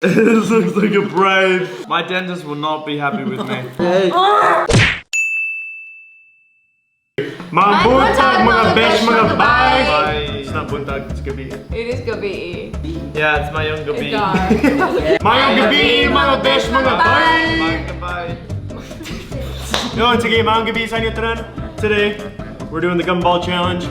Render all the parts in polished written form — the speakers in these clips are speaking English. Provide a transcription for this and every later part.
This looks like a brain. My dentist will not be happy with me. Hey. Mga buntag, mga besh, mga bye. It's not buntag, it's gabi. It is gabi. Yeah, it's mayong gabi. Mayong gabi, mga besh, mga bye. Mayong gabay. Yo, sige, mayong gabi sa inyo tanan. Today, we're doing the gumball challenge.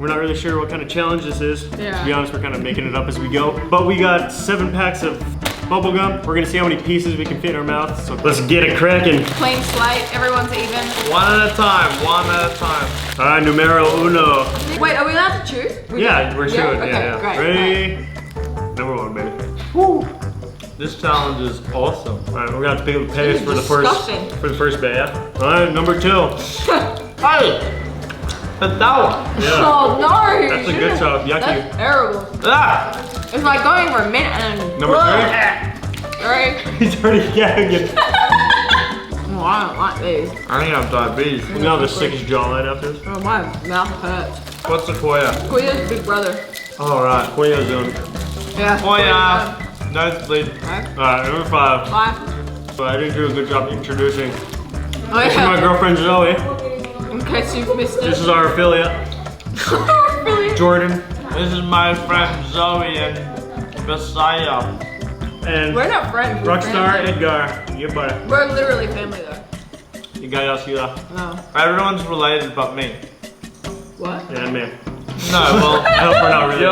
We're not really sure what kind of challenge this is. Yeah. To be honest, we're kind of making it up as we go. But we got 7 packs of bubble gum. We're gonna see how many pieces we can fit in our mouth. So let's get it cracking. Clean slate, everyone's even. One at a time, one at a time. All right, numero uno. Wait, are we allowed to choose? Yeah, we're sure. Okay, Yeah. great. Ready? Number 1, baby. Woo. This challenge is awesome. All right, we're gonna have to pay us for the first bit, yeah? All right, number 2. Hey! That's that one. Yeah. Oh no! That's a good job. Yucky. That's terrible. Ah! It's like going for a minute and then. Number 3. He's already gagging. Oh, I don't like these. I think I have diabetes. You know the sickest jawline after this? Oh, my mouth hurts. What's the Koya? Koya's big brother. Alright, Koya zone. Yeah. Koya! Nosebleed. Okay. Alright, number 5. Bye. So I didn't do a good job introducing. Oh, This is my yeah. girlfriend Zoe. In case you've missed it. This is our affiliate, Jordan. This is my friend Zoe and Bisayang. And We're not friends. we're Rockstar family. Edgar. Yeah, buddy. We're literally family though. You guys see that? No. Everyone's related but me. What? Yeah, man. No, well, I hope we're not really.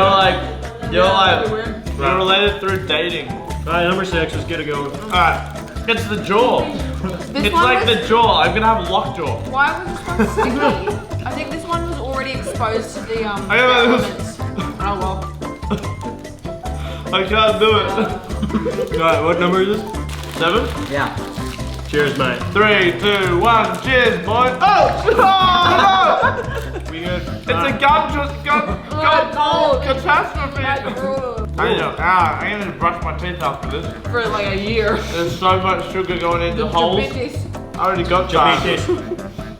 you're related through dating. Alright, number 6. Let's get it going. Alright, it's the jaw. This It's one like was, the jaw. I'm gonna have lockjaw. Why was this one sticky? I think this one was already exposed to the I the know elements. Oh well. I can't do it. Alright, what number is this? 7, Yeah. Cheers, mate. 3, 2, 1. Cheers, boy. Oh no! We good? It's a gun catastrophe. I know. I'm gonna brush my teeth after this. For like a year. There's so much sugar going into The holes. Jubitis. I already got that. Jabitis.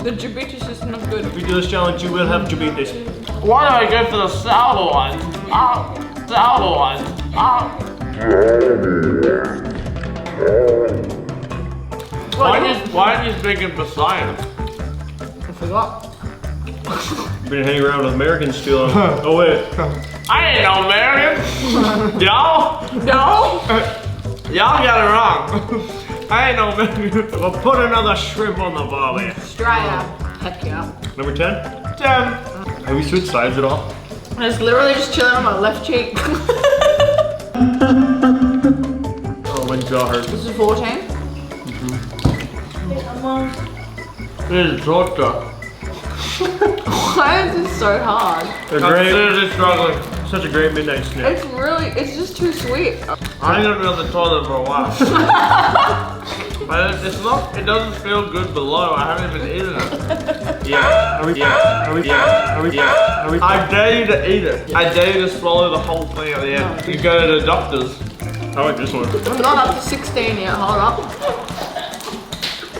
The Jubitis is not good. If we do this challenge, you will have Jabitis. Why do I go for the sour one? Sour one. Why aren't you speaking Bisayang? I forgot. Been hanging around with Americans too long. Oh wait. I ain't no American. Y'all got it wrong. I ain't no American. Well, put another shrimp on the barbie. Australia. Heck yeah. Number 10. 10. Have we switched sides at all? And it's literally just chilling on my left cheek. Oh, my jaw hurts. This is 14. This is torture. Why is this so hard? They're I'm great. seriously struggling. Such a great midnight snack. It's just too sweet. I ain't gonna be on the toilet for a while. But it doesn't feel good below. I haven't even eaten it. Yeah. Are we? I dare you to eat it. I dare you to swallow the whole thing at the end. You go to the doctor's. I like this one. I'm not up to 16 yet. Hold up.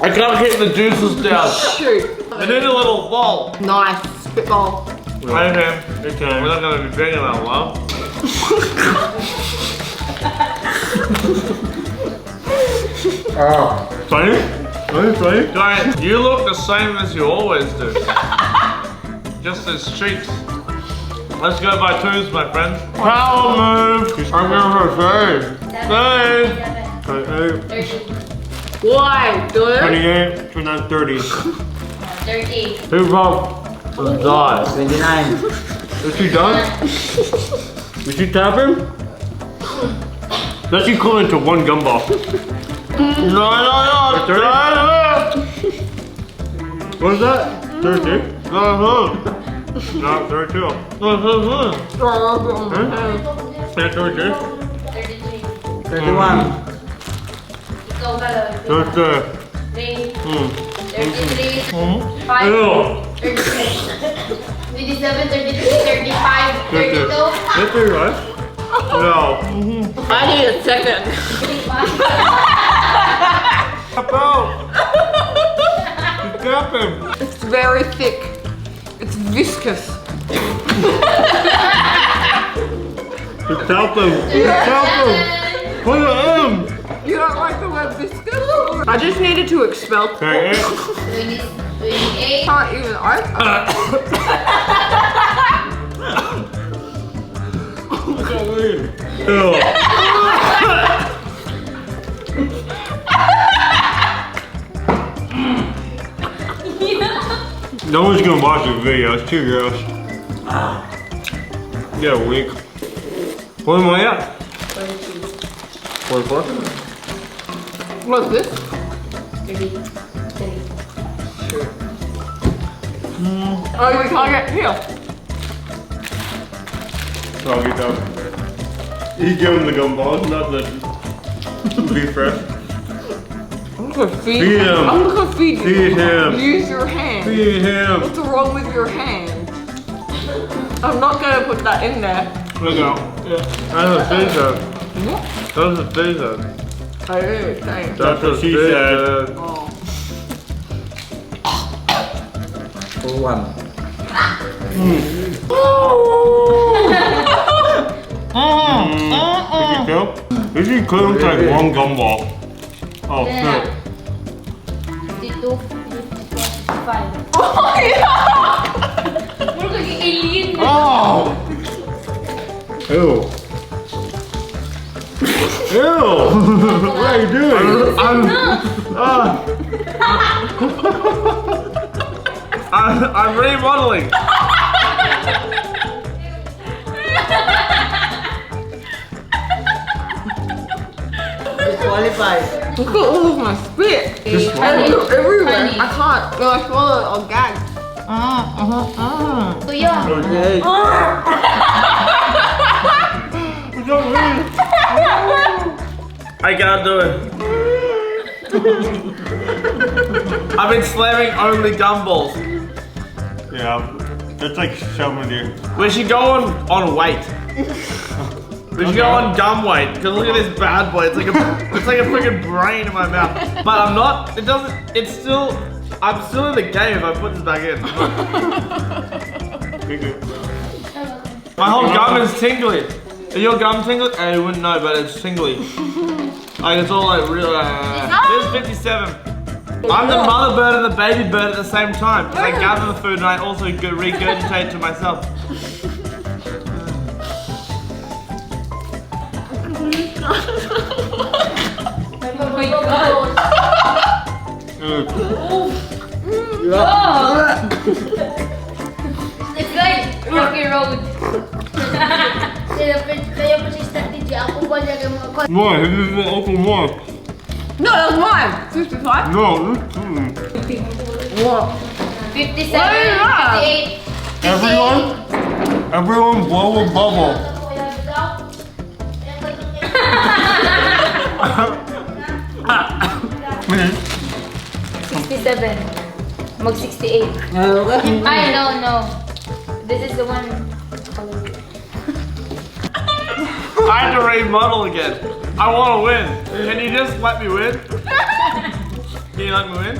I can't keep the juices down. Shoot. I need a little bowl. Nice. Spitball. Okay. Good time. We're not gonna be drinking that well. Funny? Funny? Giant, you look the same as you always do. Just as cheeks. Let's go by 2s, my friend. Power move. I'm gonna say. Why, dude? 28, 29, 30. 30. Who wrong? Die. 29. Is she done? Is she tapping? That's equivalent to 1 gumball. No. 30? What is that? 32? No, 32. Yeah, 32. 33. 31. Ikaw ba, Lord? 33. 3. Hmm. 33. 5. Ew. 36. 27, 33, 35, 32. 33, right? No. I need a second. 35. Tap out. She's tapping. It's very thick. It's viscous. She's tapping. She's tapping. Put it in. You don't like the word biscuit? I just needed to expel. Okay. 28. Can't even Ew. No one's gonna watch this video. It's too gross. Yeah, weak. What am I at? 44. What's this? 30. Oh, we can't get here. I'll get down. He's giving the gumballs, not the beef fresh. I'm gonna feed Feed him. him. I'm gonna feed you. Feed him. Use your hand. Feed him. What's wrong with your hand? I'm not gonna put that in there. Look out. Yeah. That's what she said. That's what she said. I really think. That's what she said. Oh. One. Did you kill? Did you kill him like one gumball? Oh, Yeah. shit. 52. 55. Oh yeah! We're like alien. Oh! Ew. Ew! What are you doing? I'm remodeling. Disqualified. Look at all of my spit. Just And look everywhere. Funny. I can't. No, I swallow it. I'll gag. So yeah. Okay. I can't do it. I've been slamming only gumballs. Yeah. That's like shoving you. We should go on weight. We should go on gum weight. Cause look at this bad boy. It's like a freaking brain in my mouth. But I'm not. It doesn't. It's still. I'm still in the game if I put this back in. My whole gum is tingly. Is your gum tingly? You wouldn't know, but it's tingly. Like it's all like real. This is 57. I'm the mother bird and the baby bird at the same time. I gather the food and I also regurgitate to myself. Oh my god. It's like Rocky Road. Kaya pa siya strategy. Ako ba niya mga More, this is the open more. No, that's mine. 55? No, this is. What? 57, What is that? 58. Everyone blow a bubble. Mag 68. I no. This is the one. I had to remodel again. I want to win. Can you just let me win? Can you let me win?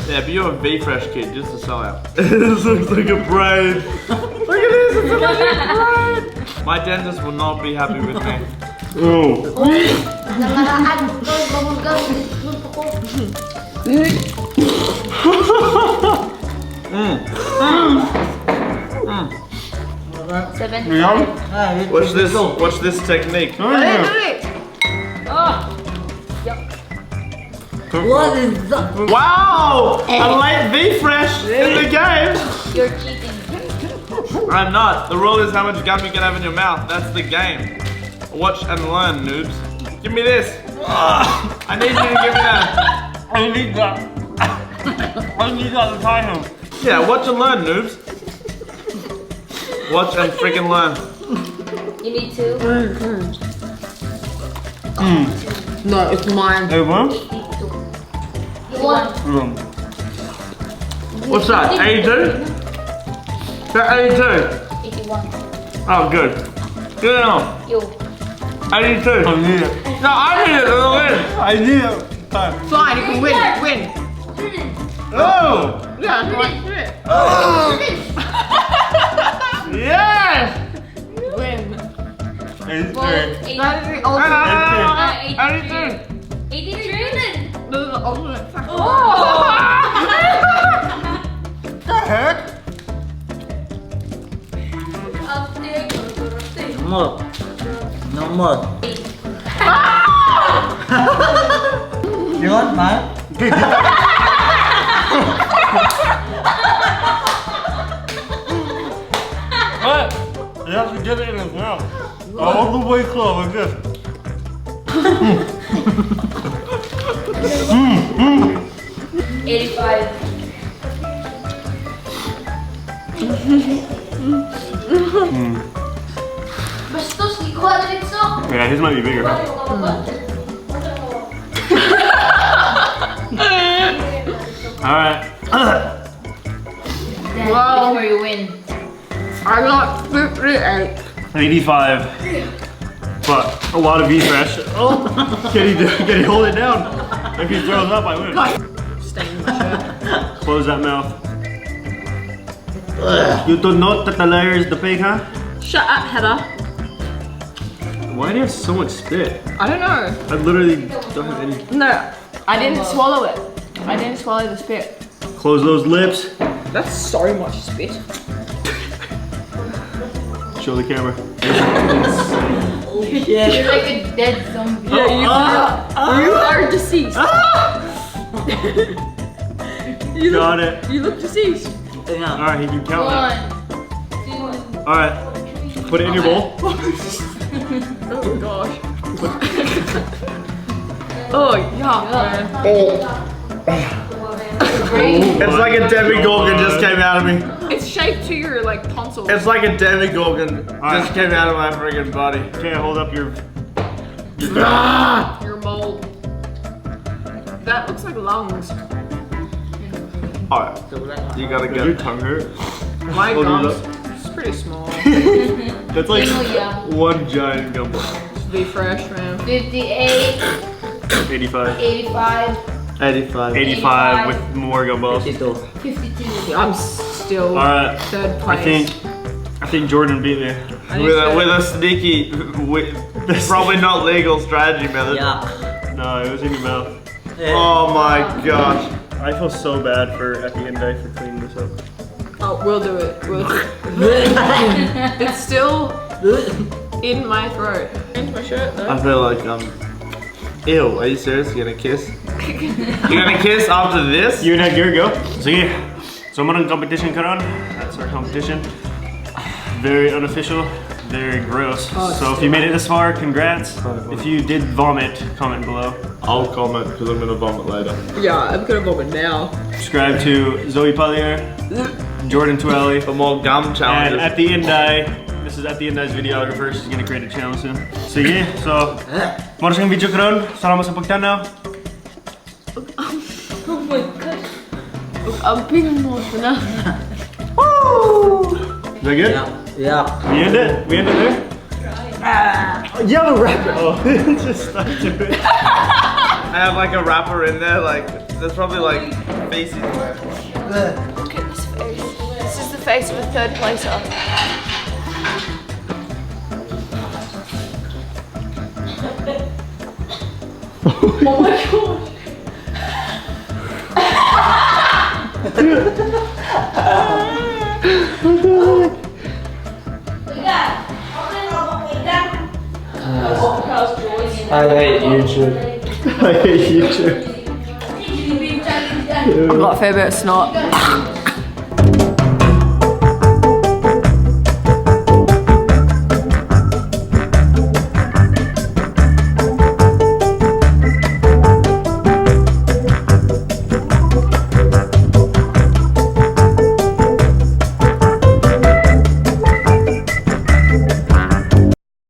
Yeah, but you're a V-Fresh kid, just to sell out. This looks like a brain. Look at this, it's a brain. My dentist will not be happy with me. Oh. Nakaraan ko, bumulgaw. Seven. Yeah? Watch this technique. Oh, yeah. Oh. What is that? Wow! A late V-Fresh in the game. You're cheating. I'm not. The rule is how much gum you can have in your mouth. That's the game. Watch and learn, noobs. Give me this. I need you to give me that. I need that. I need that to tie him. Yeah, watch and learn, noobs. Watch and freaking learn. You need to. No, it's mine. Hey, what? 82. One. What's that? 82? That 82? 81. Oh, good. Good enough. You. 82. I need it. No, I need it. I'll win. I need it. Time. Fine, you can win. Win. Oh! Yeah, that's it. Yes! Win. Well, 83. That is the ultimate. 83. 83? This is the ultimate fact. Oh! What the heck? More. No more. You want mine? What? You have to get it in his mouth. All the way close like this. 85. Bastos, ikuha na rin so. Yeah, his might be bigger. Alright. Wow. Where you win. I got 58. 85. But a lot of beef fresh. Oh, can he hold it down? If he throws up, I win. Stain my shirt. Close that mouth. You don't know that the layer is the pig, huh? Shut up, Heather. Why do you have so much spit? I don't know. I literally don't have any. No, I didn't swallow it. I didn't swallow the spit. Close those lips. That's so much spit. Show the camera. You're like a dead zombie. Yeah, you are deceased. You Got look, it. You look deceased. Yeah. Alright, he can count that. 1, 2. Alright. Put it in your bowl. Oh gosh. Oh yeah, man. It's like a demigorgon just came out of me. It's shaped to your like tonsils. It's like a demigorgon Alright. just came out of my friggin' body. Okay, hold up your. Your mold. That looks like lungs. Alright, you gotta Does your get. tongue hurt? My Hold it gums. up. It's pretty small. That's like Yeah. one giant gumball. Be fresh, man. 58. 85. 85. 85. 85 with more gumballs. 52. 52. I'm still Alright. third place. I think Jordan beat me. I need With to- a sneaky, probably not legal strategy method. Yeah. No, it was in your mouth. Oh my gosh. I feel so bad for at the end for cleaning this up. Oh, we'll do it. We'll do it. It's still in my throat. Into my shirt though. I feel like ew, are you serious? You're gonna kiss? You're gonna kiss after this? You and Edgar go. Sige. So marang competition karon. That's our competition. Very unofficial, very gross. So if you made it this far, congrats. If you did vomit, comment below. I'll comment because I'm gonna vomit later. Yeah, I'm gonna vomit now. Subscribe to Zoe Pallier, Jordan Twelly. For more gum And challenges. at the end, this is at the end videographer. She's gonna create a channel soon. Sige, so moro siyang video karon. Salamat sa pagtanaw. Oh my god. Ang ping mo na. Is that good? Yeah. We end it? We end it there? You have a wrap it. Oh, just stuck to it. I have like a wrapper in there, like, there's probably like faces in there. Look at this face. This is the face of a third placer. Oh my god. I hate YouTube. I hate you too. I've got a fair bit of snot.